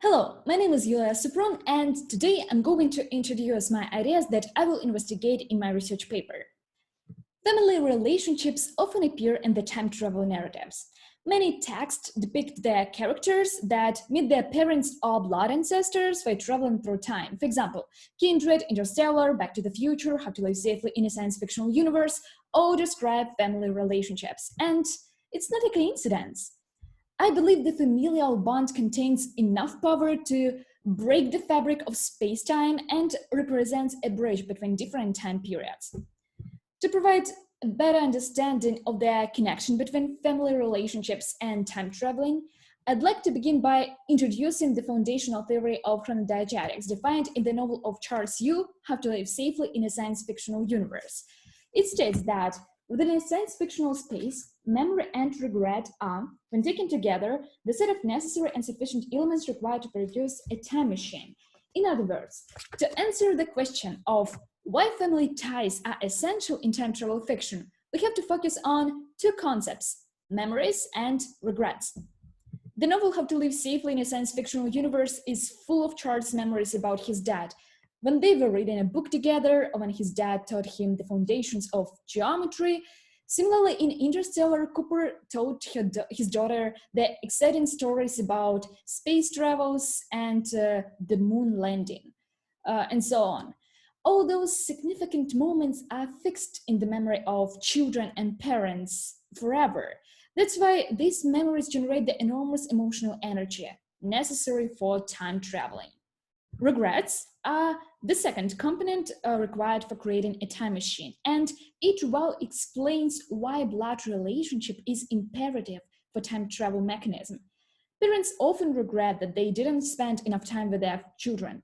Hello, my name is Yuliia Suprun, and today I'm going to introduce my ideas that I will investigate in my research paper. Family relationships often appear in the time travel narratives. Many texts depict their characters that meet their parents or blood ancestors by traveling through time. For example, Kindred, Interstellar, Back to the Future, How to Live Safely in a Science Fictional Universe all describe family relationships. And it's not a coincidence. I believe the familial bond contains enough power to break the fabric of space-time and represents a bridge between different time periods. To provide a better understanding of the connection between family relationships and time traveling, I'd like to begin by introducing the foundational theory of chronodiegetics defined in the novel of Charles Yu, How to Live Safely in a Science Fictional Universe. It states that within a science-fictional space, memory and regret are, when taken together, the set of necessary and sufficient elements required to produce a time machine. In other words, to answer the question of why family ties are essential in time travel fiction, we have to focus on two concepts: memories and regrets. The novel How to Live Safely in a Science Fictional Universe is full of Charles' memories about his dad, when they were reading a book together, or when his dad taught him the foundations of geometry. Similarly, in Interstellar, Cooper taught his daughter the exciting stories about space travels and the moon landing, and so on. All those significant moments are fixed in the memory of children and parents forever. That's why these memories generate the enormous emotional energy necessary for time traveling. Regrets are the second component required for creating a time machine, and it well explains why blood relationship is imperative for time travel mechanism. Parents often regret that they didn't spend enough time with their children.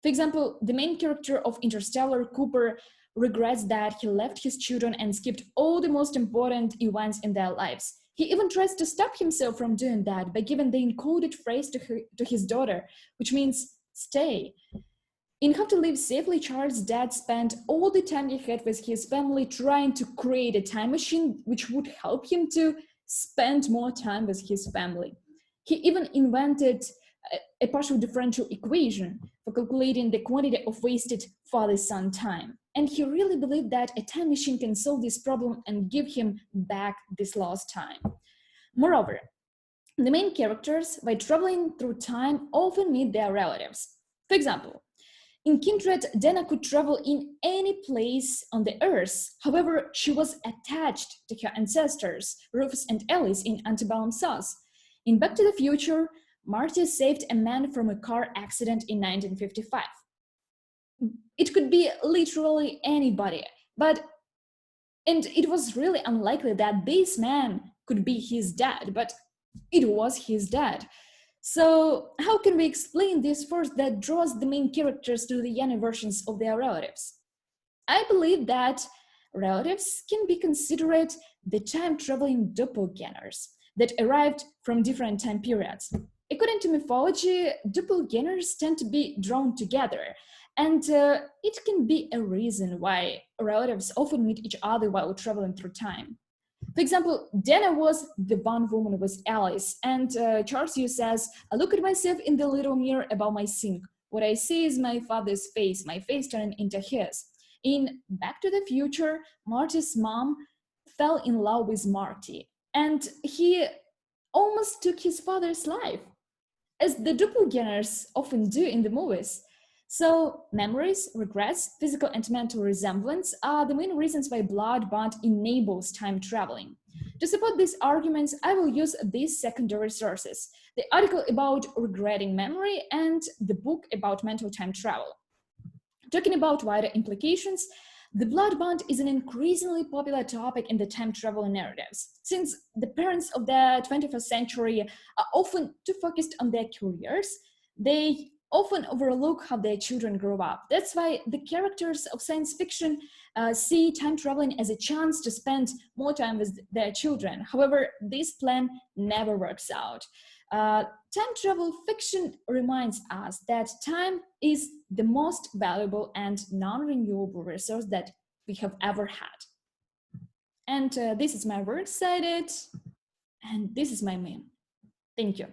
For example, the main character of Interstellar, Cooper, regrets that he left his children and skipped all the most important events in their lives. He even tries to stop himself from doing that by giving the encoded phrase to his daughter, which means stay. In How to Live Safely, Charles' dad spent all the time he had with his family trying to create a time machine which would help him to spend more time with his family. He even invented a partial differential equation for calculating the quantity of wasted father-son time. And he really believed that a time machine can solve this problem and give him back this lost time. Moreover, the main characters, by traveling through time, often meet their relatives. For example, in Kindred, Dana could travel in any place on the Earth. However, she was attached to her ancestors, Rufus and Alice in Antebellum South. In Back to the Future, Marty saved a man from a car accident in 1955. It could be literally anybody, and it was really unlikely that this man could be his dad, but it was his dad. So how can we explain this force that draws the main characters to the younger versions of their relatives? I believe that relatives can be considered the time-traveling doppelgangers that arrived from different time periods. According to mythology, doppelgangers tend to be drawn together, and it can be a reason why relatives often meet each other while traveling through time. For example, Dana was the Bond woman with Alice, and Charles Yu says, I look at myself in the little mirror above my sink. What I see is my father's face, my face turning into his. In Back to the Future, Marty's mom fell in love with Marty, and he almost took his father's life, as the doppelgangers often do in the movies. So memories, regrets, physical and mental resemblance are the main reasons why blood bond enables time traveling. To support these arguments, I will use these secondary sources: the article about regretting memory and the book about mental time travel. Talking about wider implications, the blood bond is an increasingly popular topic in the time travel narratives. Since the parents of the 21st century are often too focused on their careers, they often overlook how their children grow up. That's why the characters of science fiction see time traveling as a chance to spend more time with their children. However, this plan never works out. Time travel fiction reminds us that time is the most valuable and non-renewable resource that we have ever had. And this is my works cited, and this is my meme. Thank you.